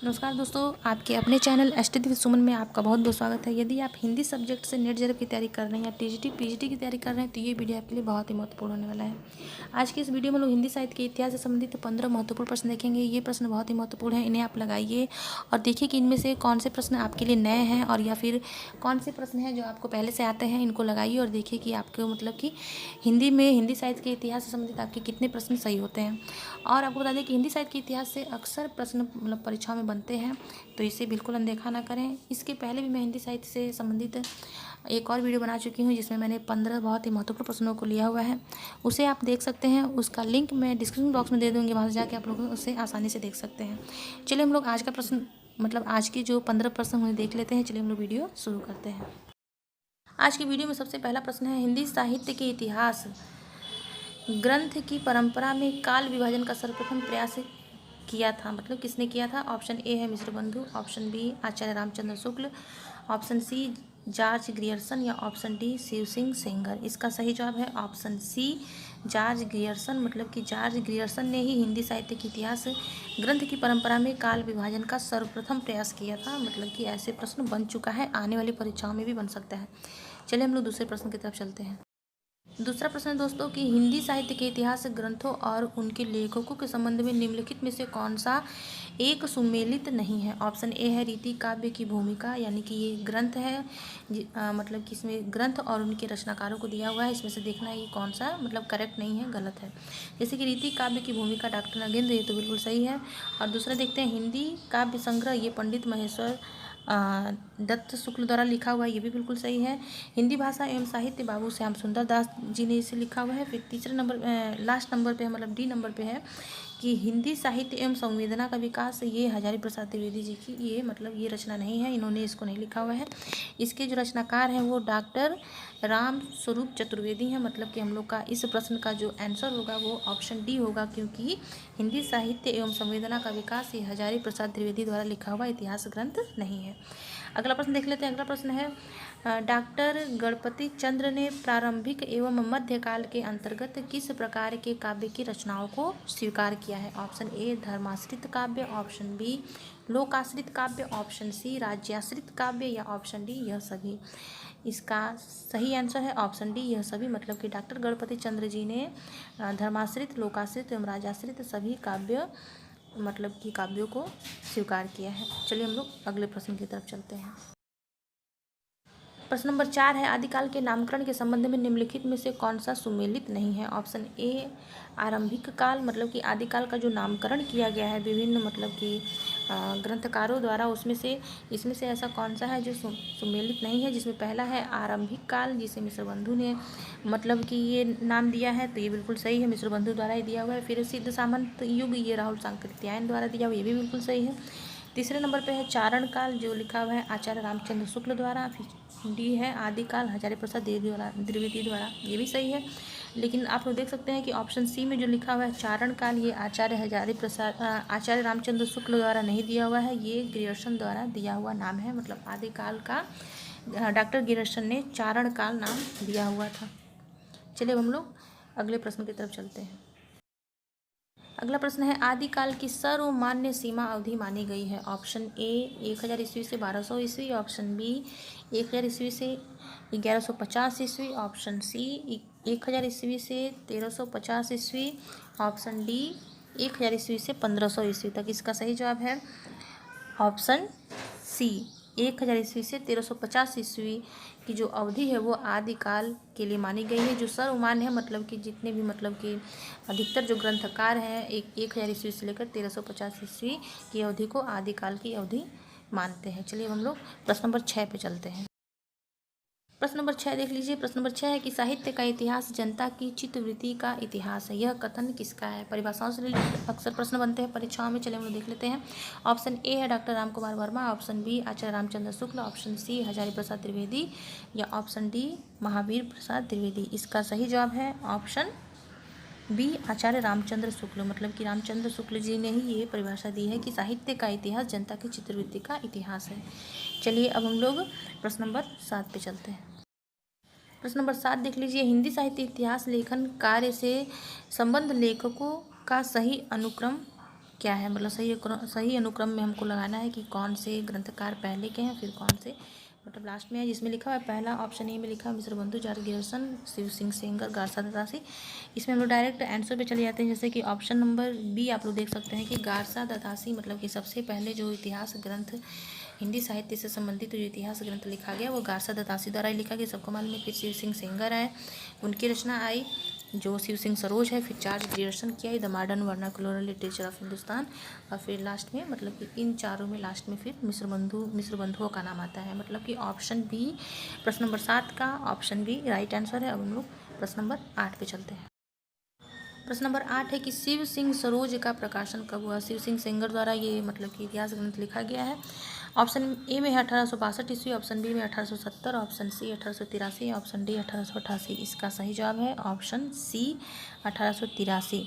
नमस्कार दोस्तों, आपके अपने चैनल एसटी विद सुमन में आपका बहुत बहुत स्वागत है। यदि आप हिंदी सब्जेक्ट से नेट जेआरएफ की तैयारी कर रहे हैं या टीजीटी पीजीटी की तैयारी कर रहे हैं तो ये वीडियो आपके लिए बहुत ही महत्वपूर्ण होने वाला है। आज की इस वीडियो में लोग हिंदी साहित्य के इतिहास से संबंधित 15 महत्वपूर्ण प्रश्न देखेंगे। ये प्रश्न बहुत ही महत्वपूर्ण है, इन्हें आप लगाइए और देखिए कि इनमें से कौन से प्रश्न आपके लिए नए हैं और या फिर कौन से प्रश्न हैं जो आपको पहले से आते हैं। इनको लगाइए और देखिए कि आपको मतलब कि हिंदी साहित्य के इतिहास से संबंधित आपके कितने प्रश्न सही होते हैं। और आपको बता दें कि हिंदी साहित्य के इतिहास से अक्सर प्रश्न मतलब परीक्षा में बनते हैं, तो इसे बिल्कुल अनदेखा ना करें। इसके पहले भी मैं हिंदी साहित्य से संबंधित एक और वीडियो बना चुकी हूँ जिसमें मैंने 15 बहुत ही महत्वपूर्ण प्रश्नों को लिया हुआ है, उसे आप देख सकते हैं। उसका लिंक मैं डिस्क्रिप्शन बॉक्स में दे दूँगी, वहाँ से जाके आप लोग उसे आसानी से देख सकते हैं। चलिए हम लोग आज का प्रश्न मतलब आज की जो 15 प्रश्न उन्हें देख लेते हैं। चलिए हम लोग वीडियो शुरू करते हैं। आज की वीडियो में सबसे पहला प्रश्न है, हिंदी साहित्य के इतिहास ग्रंथ की परंपरा में काल विभाजन का सर्वप्रथम प्रयास किया था, मतलब किसने किया था। ऑप्शन ए है Mishra Bandhu, option B Acharya Ramchandra Shukla, option C George Grierson या ऑप्शन डी शिव सिंह सेंगर। इसका सही जवाब है ऑप्शन सी जॉर्ज ग्रियर्सन, मतलब कि जॉर्ज ग्रियर्सन ने ही हिंदी साहित्य के इतिहास ग्रंथ की परंपरा में काल विभाजन का सर्वप्रथम प्रयास किया था। मतलब कि ऐसे प्रश्न बन चुका है, आने वाली परीक्षाओं में भी बन सकता है। चलिए हम लोग दूसरे प्रश्न की तरफ चलते हैं। दूसरा प्रश्न है दोस्तों कि हिंदी साहित्य के इतिहास ग्रंथों और उनके लेखकों के संबंध में निम्नलिखित में से कौन सा एक सुमेलित नहीं है। ऑप्शन ए है रीति काव्य की भूमिका, यानी कि ये ग्रंथ है मतलब कि इसमें ग्रंथ और उनके रचनाकारों को दिया हुआ है, इसमें से देखना है ये कौन सा मतलब करेक्ट नहीं है, गलत है। जैसे कि रीति काव्य की भूमिका डॉक्टर नगेंद्र, ये तो बिल्कुल सही है। और दूसरा देखते हैं हिंदी काव्य संग्रह, ये पंडित महेश्वर दत्त शुक्ल द्वारा लिखा हुआ है, ये भी बिल्कुल सही है। हिंदी भाषा एवं साहित्य बाबू श्याम सुंदर दास जी ने इसे लिखा हुआ है। फिर तीसरे नंबर लास्ट नंबर पे है, मतलब डी नंबर पे है कि हिंदी साहित्य एवं संवेदना का विकास, ये हजारी प्रसाद द्विवेदी जी की ये मतलब ये रचना नहीं है, इन्होंने इसको नहीं लिखा हुआ है। इसके जो रचनाकार हैं वो डॉक्टर राम स्वरूप चतुर्वेदी हैं। मतलब कि हम लोग का इस प्रश्न का जो आंसर होगा वो ऑप्शन डी होगा, क्योंकि हिंदी साहित्य एवं संवेदना का विकास ये हजारी प्रसाद द्विवेदी द्वारा लिखा हुआ इतिहास ग्रंथ नहीं है। अगला प्रश्न देख लेते हैं। अगला प्रश्न है, डॉक्टर गणपति चंद्र ने प्रारंभिक एवं मध्यकाल के अंतर्गत किस प्रकार के काव्य की रचनाओं को स्वीकार किया है। ऑप्शन ए धर्माश्रित काव्य, ऑप्शन बी लोकाश्रित काव्य, ऑप्शन सी राज्याश्रित काव्य या ऑप्शन डी यह सभी। इसका सही आंसर है ऑप्शन डी यह सभी, मतलब कि डॉक्टर गणपति चंद्र जी ने धर्माश्रित, लोकाश्रित एवं राजाश्रित सभी काव्य मतलब कि काव्यों को स्वीकार किया है। चलिए हम लोग अगले प्रश्न की तरफ चलते हैं। प्रश्न नंबर 4 है, आदिकाल के नामकरण के संबंध में निम्नलिखित में से कौन सा सुमेलित नहीं है। ऑप्शन ए आरंभिक काल, मतलब कि आदिकाल का जो नामकरण किया गया है विभिन्न मतलब कि ग्रंथकारों द्वारा, उसमें से इसमें से ऐसा कौन सा है जो सुमेलित नहीं है। जिसमें पहला है आरंभिक काल, जिसे मिश्र बंधु ने मतलब कि ये नाम दिया है, तो ये बिल्कुल सही है, मिश्र बंधु द्वारा ही दिया हुआ है। फिर सिद्ध सामंत युग, ये राहुल सांकृत्यायन द्वारा दिया हुआ, ये भी बिल्कुल सही है। तीसरे नंबर पे है चारण काल, जो लिखा हुआ है आचार्य रामचंद्र शुक्ल द्वारा। फिर डी है आदिकाल, हजारी प्रसाद द्विवेदी द्वारा, ये भी सही है। लेकिन आप लोग देख सकते हैं कि ऑप्शन सी में जो लिखा हुआ है चारण काल, ये आचार्य रामचंद्र शुक्ल द्वारा नहीं दिया हुआ है, ये ग्रियर्सन द्वारा दिया हुआ नाम है। मतलब आदिकाल का डॉक्टर ग्रियर्सन ने चारण काल नाम दिया हुआ था। चलिए अब हम लोग अगले प्रश्न की तरफ चलते हैं। अगला प्रश्न है, आदिकाल की सर्वमान्य सीमा अवधि मानी गई है। ऑप्शन ए 1000 ईस्वी से 1200 ईस्वी, ऑप्शन बी 1000 ईस्वी से 1150 ईस्वी, ऑप्शन सी 1000 ईस्वी से 1350 ईस्वी, ऑप्शन डी 1000 ईस्वी से 1500 ईस्वी तक। इसका सही जवाब है ऑप्शन सी 1000 ईस्वी से 1350 ईस्वी की जो अवधि है वो आदिकाल के लिए मानी गई है। जो सर्वमान्य है मतलब कि जितने भी मतलब कि अधिकतर जो ग्रंथकार हैं 1000 ईस्वी से लेकर 1350 ईस्वी की अवधि को आदिकाल की अवधि मानते हैं। चलिए हम लोग प्रश्न नंबर 6 पे चलते हैं। प्रश्न नंबर 6 देख लीजिए। प्रश्न नंबर 6 है कि साहित्य का इतिहास जनता की चित्तवृत्ति का इतिहास है, यह कथन किसका है। परिभाषाओं से रिलेटेड अक्सर प्रश्न बनते हैं परीक्षाओं में, चलिए हम लोग देख लेते हैं। ऑप्शन ए है doctor Ram Kumar Verma, option B Acharya Ramchandra Shukla, option C Hazari Prasad Dwivedi या ऑप्शन डी महावीर प्रसाद द्विवेदी। इसका सही जवाब है ऑप्शन बी आचार्य रामचंद्र शुक्ल, मतलब कि रामचंद्र शुक्ल जी ने ही ये परिभाषा दी है कि साहित्य का इतिहास जनता की चित्तवृत्ति का इतिहास है। चलिए अब हम लोग प्रश्न नंबर 7 पे चलते हैं। प्रश्न नंबर 7 देख लीजिए। हिंदी साहित्य इतिहास लेखन कार्य से संबद्ध लेखकों का सही अनुक्रम क्या है, मतलब सही अनुक्रम में हमको लगाना है कि कौन से ग्रंथकार पहले के हैं फिर कौन से मतलब लास्ट में है। जिसमें लिखा हुआ है पहला ऑप्शन ए में लिखा है Mishra Bandhu, George Grierson, Shiv Singh Sengar, Garcin de Tassy. इसमें हम लोग डायरेक्ट आंसर पे चले जाते हैं। जैसे कि ऑप्शन नंबर बी आप लोग देख सकते हैं कि गारसा दत्तासी मतलब कि सबसे पहले जो इतिहास ग्रंथ हिंदी साहित्य से संबंधित जो इतिहास ग्रंथ लिखा गया वो गारसा दत्तासी द्वारा ही लिखा गया, सबको मालूम है। फिर शिव सिंह सेंगर आए, उनकी रचना आई जो शिव सिंह सरोज है। फिर जॉर्ज ग्रियर्सन किया the modern vernacular literature of Hindustan. और फिर लास्ट में मतलब कि इन चारों में लास्ट में फिर मिश्र बंधुओं का नाम आता है। मतलब कि ऑप्शन बी प्रश्न नंबर 7 का ऑप्शन बी राइट आंसर है। अब हम लोग प्रश्न नंबर 8 पे चलते हैं। प्रश्न नंबर 8 है कि शिव सिंह सरोज का प्रकाशन कब हुआ। शिव सिंह सेंगर द्वारा ये मतलब कि इतिहास ग्रंथ लिखा गया है। ऑप्शन ए में है 1862 ईस्वी, ऑप्शन बी में 1870, ऑप्शन सी 1883, ऑप्शन डी 1888। इसका सही जवाब है ऑप्शन सी 1883।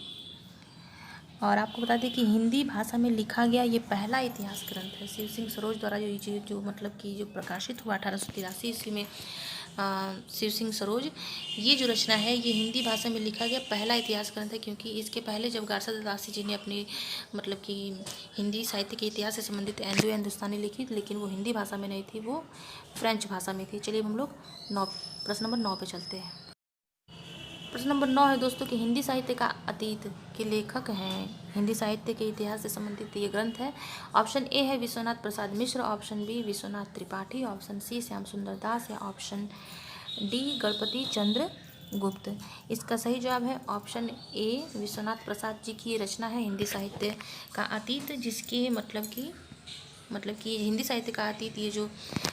और आपको बता दें कि हिंदी भाषा में लिखा गया ये पहला इतिहास ग्रंथ है शिव सिंह सरोज द्वारा जो मतलब कि जो प्रकाशित हुआ 1883 ईस्वी में। शिव सिंह सरोज ये जो रचना है ये हिंदी भाषा में लिखा गया पहला इतिहास ग्रंथ है, क्योंकि इसके पहले जब गारसा दत्तासी जी ने अपनी मतलब कि हिंदी साहित्य के इतिहास से संबंधित एंग्लो हिंदुस्तानी लिखी, लेकिन वो हिंदी भाषा में नहीं थी, वो फ्रेंच भाषा में थी। चलिए हम लोग प्रश्न नंबर 9 पे चलते हैं। प्रश्न नंबर 9 है दोस्तों कि हिंदी साहित्य का अतीत के लेखक हैं। हिंदी साहित्य के इतिहास से संबंधित ये ग्रंथ है। ऑप्शन ए है Vishwanath Prasad Mishra, option B Vishwanath Tripathi, option C Shyam Sundar Das या ऑप्शन डी गणपति चंद्र गुप्त। इसका सही जवाब है ऑप्शन ए विश्वनाथ प्रसाद जी की रचना है हिंदी साहित्य का अतीत, जिसके मतलब कि हिंदी साहित्य का अतीत ये जो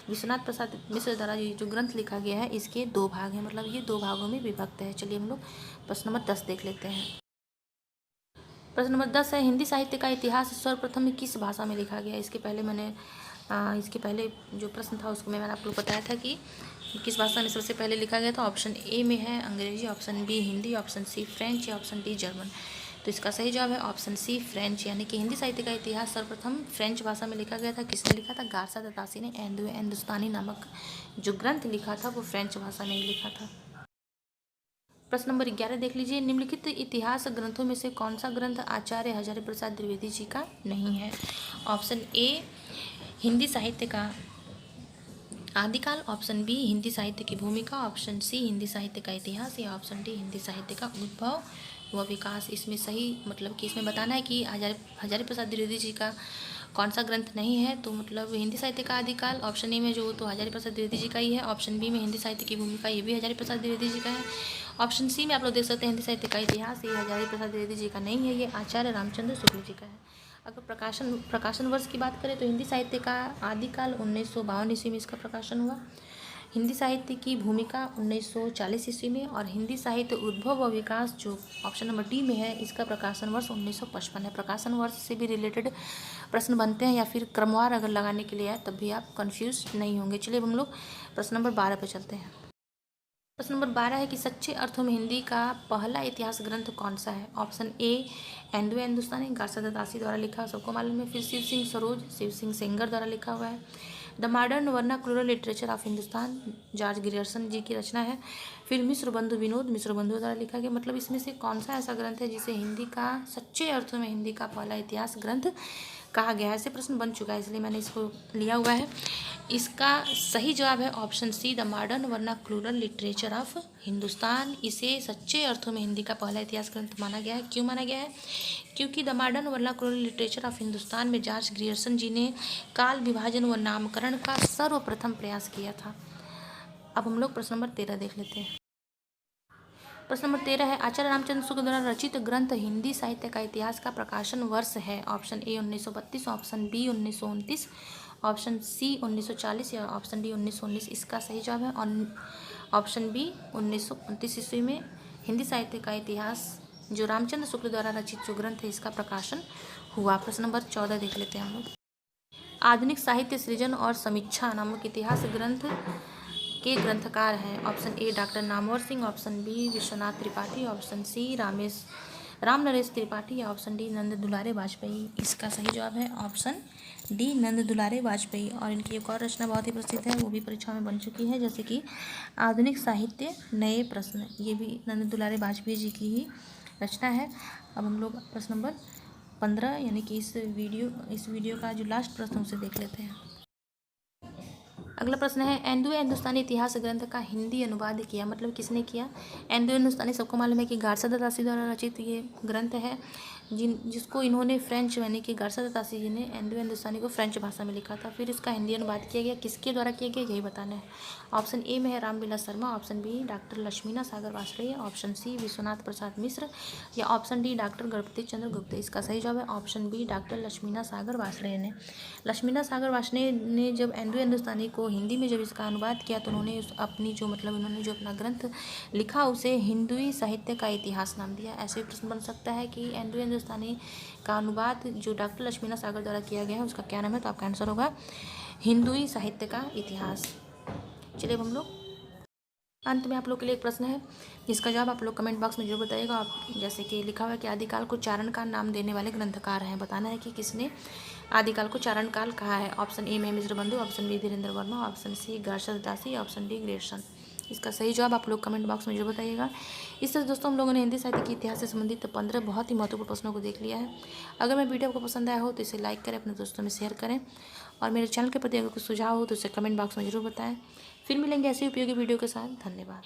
विश्वनाथ प्रसाद मिश्र द्वारा ये जो ग्रंथ लिखा गया है इसके 2 भाग हैं, मतलब ये 2 भागों में विभक्त है। चलिए हम लोग प्रश्न नंबर 10 देख लेते हैं। प्रश्न नंबर 10 है हिंदी साहित्य का इतिहास सर्वप्रथम किस भाषा में लिखा गया। इसके पहले जो प्रश्न था उसको मैंने आप लोग बताया था कि किस भाषा में सबसे पहले लिखा गया था। ऑप्शन ए में है अंग्रेजी, option B Hindi, option C French या ऑप्शन डी जर्मन। तो इसका सही जवाब है ऑप्शन सी फ्रेंच, यानी कि हिंदी साहित्य का इतिहास सर्वप्रथम फ्रेंच भाषा में लिखा गया था। किसने लिखा था? गारसा दत्तासी ने हिंदुस्तानी नामक जो ग्रंथ लिखा था वो फ्रेंच भाषा में ही लिखा था। प्रश्न नंबर 11 देख लीजिए। निम्नलिखित इतिहास ग्रंथों में से कौन सा ग्रंथ आचार्य हजारी प्रसाद द्विवेदी जी का नहीं है। ऑप्शन ए हिंदी साहित्य का आदिकाल, ऑप्शन बी हिंदी साहित्य की भूमिका, ऑप्शन सी हिंदी साहित्य का इतिहास या ऑप्शन डी हिंदी साहित्य का उद्भव व विकास। इसमें सही मतलब कि इसमें बताना है कि हजारी प्रसाद द्विवेदी जी का कौन सा ग्रंथ नहीं है। तो मतलब हिंदी साहित्य का आदिकाल ऑप्शन ए में जो तो हजारी प्रसाद द्विवेदी जी का ही है। ऑप्शन बी में हिंदी साहित्य की भूमिका, ये भी हजारी प्रसाद द्विवेदी जी का है। ऑप्शन सी में आप लोग देख सकते हैं हिंदी साहित्य का इतिहास, ये हजारी प्रसाद द्विवेदी जी का नहीं है, ये आचार्य रामचंद्र शुक्ल जी का है। अगर प्रकाशन वर्ष की बात करें तो हिंदी साहित्य का आदिकाल 1952 ईस्वी में इसका प्रकाशन हुआ। हिंदी साहित्य की भूमिका 1940 ईस्वी में, और हिंदी साहित्य उद्भव व विकास जो ऑप्शन नंबर डी में है इसका प्रकाशन वर्ष 1955 है। प्रकाशन वर्ष से भी रिलेटेड प्रश्न बनते हैं या फिर क्रमवार अगर लगाने के लिए है तब भी आप कंफ्यूज नहीं होंगे। चलिए हम लोग प्रश्न नंबर 12 पर चलते हैं। प्रश्न नंबर 12 है कि सच्चे अर्थों में हिंदी का पहला इतिहास ग्रंथ कौन सा है। ऑप्शन ए एंग्लो हिंदुस्तानी, गारसा दत्तासी द्वारा लिखा, सबको मालूम है। फिर शिव सिंह सरोज, शिव सिंह सेंगर द्वारा लिखा हुआ है। The modern vernacular literature of Hindustan, George Grierson ji की रचना है। फिर मिश्र बंधु द्वारा लिखा गया। मतलब इसमें से कौन सा ऐसा ग्रंथ है जिसे हिंदी का सच्चे अर्थों में हिंदी का पहला इतिहास ग्रंथ कहा गया है। ऐसे प्रश्न बन चुका है इसलिए मैंने इसको लिया हुआ है। इसका सही जवाब है option see the modern vernacular literature of Hindustan. इसे सच्चे अर्थों में हिंदी का पहला इतिहास ग्रंथ माना गया है। क्यों माना गया है? क्योंकि the modern vernacular literature of Hindustan में जॉर्ज ग्रियर्सन जी ने काल विभाजन व नामकरण का सर्वप्रथम प्रयास किया था। अब हम लोग प्रश्न नंबर 13 देख लेते हैं। प्रश्न नंबर 13 है आचार्य रामचंद्र शुक्ल द्वारा रचित ग्रंथ हिंदी साहित्य का इतिहास का प्रकाशन वर्ष है। Option A 1932, option B 1929, option C 1940 या ऑप्शन डी 1919। इसका सही जवाब है ऑप्शन बी 1929 ईस्वी में हिंदी साहित्य का इतिहास जो रामचंद्र शुक्ल द्वारा रचित जो ग्रंथ है इसका प्रकाशन हुआ। प्रश्न नंबर 14 देख लेते हैं हम लोग। आधुनिक साहित्य सृजन और समीक्षा नामक इतिहास ग्रंथ के ग्रंथकार हैं। Option A doctor Namvar Singh, option B Vishwanath Tripathi, option C Ram Naresh Tripathi या ऑप्शन डी नंद दुलारे वाजपेयी। इसका सही जवाब है ऑप्शन डी नंद दुलारे वाजपेयी। और इनकी एक और रचना बहुत ही प्रसिद्ध है, वो भी परीक्षा में बन चुकी है, जैसे कि आधुनिक साहित्य नए प्रश्न, ये भी नंद दुलारे वाजपेयी जी की ही रचना है। अब हम लोग प्रश्न नंबर 15, यानी कि इस वीडियो का जो लास्ट प्रश्न उसे देख लेते हैं। अगला प्रश्न है, एंडो हिंदुस्तानी इतिहास ग्रंथ का हिंदी अनुवाद किया, मतलब किसने किया? एंडो हिंदुस्तानी सबको मालूम है कि गारसा दत्तासी द्वारा रचित ये ग्रंथ है, जिसको इन्होंने फ्रेंच, यानी कि गारसा दत्तासी जी ने एंडो हिंदुस्तानी को फ्रेंच भाषा में लिखा था। फिर इसका हिंदी अनुवाद किया गया, किसके द्वारा किया गया यही बताना है। ऑप्शन ए में है Ramvilas Sharma, option B doctor Lakshmina Sagar Vajpeyi, option C Vishwanath Prasad Mishra, या option D doctor Ganpati Chandra Gupt. इसका सही जवाब है option B doctor Lakshmina Sagar Vajpeyi ने। लक्ष्मीना सागर वाजपेयी ने जब एंडो हिंदुस्तानी को हिंदी में जब इसका अनुवाद किया तो उन्होंने अपनी जो उन्होंने जो अपना ग्रंथ लिखा उसे हिंदुई साहित्य का इतिहास नाम दिया। ऐसे प्रश्न बन सकता है कि एंडो हिंदुस्तानी का अनुवाद जो डॉक्टर लक्ष्मीना सागर द्वारा किया गया है उसका क्या नाम है, तो आपका आंसर होगा हिंदुई साहित्य का इतिहास। चलिए अब हम लोग अंत में आप लोग के लिए एक प्रश्न है जिसका जवाब आप लोग कमेंट बॉक्स में जरूर बताइएगा। आप जैसे कि लिखा हुआ है कि आदिकाल को चारण काल नाम देने वाले ग्रंथकार हैं, बताना है कि किसने आदिकाल को चारण काल कहा है। ऑप्शन ए में Mishra Bandhu, option B Dhirendra Verma, option C Garcin de Tassy, option D Grierson. इसका सही जवाब आप लोग कमेंट बॉक्स में जरूर बताइएगा। इस तरह दोस्तों हम लोगों ने हिंदी साहित्य के इतिहास से संबंधित 15 बहुत ही महत्वपूर्ण प्रश्नों को देख लिया है। अगर मेरी वीडियो आपको पसंद आया हो तो इसे लाइक करें, अपने दोस्तों में शेयर करें, और मेरे चैनल के प्रति अगर कुछ सुझाव हो तो इसे कमेंट बॉक्स में जरूर बताएं। फिर मिलेंगे ऐसी उपयोगी वीडियो के साथ। धन्यवाद।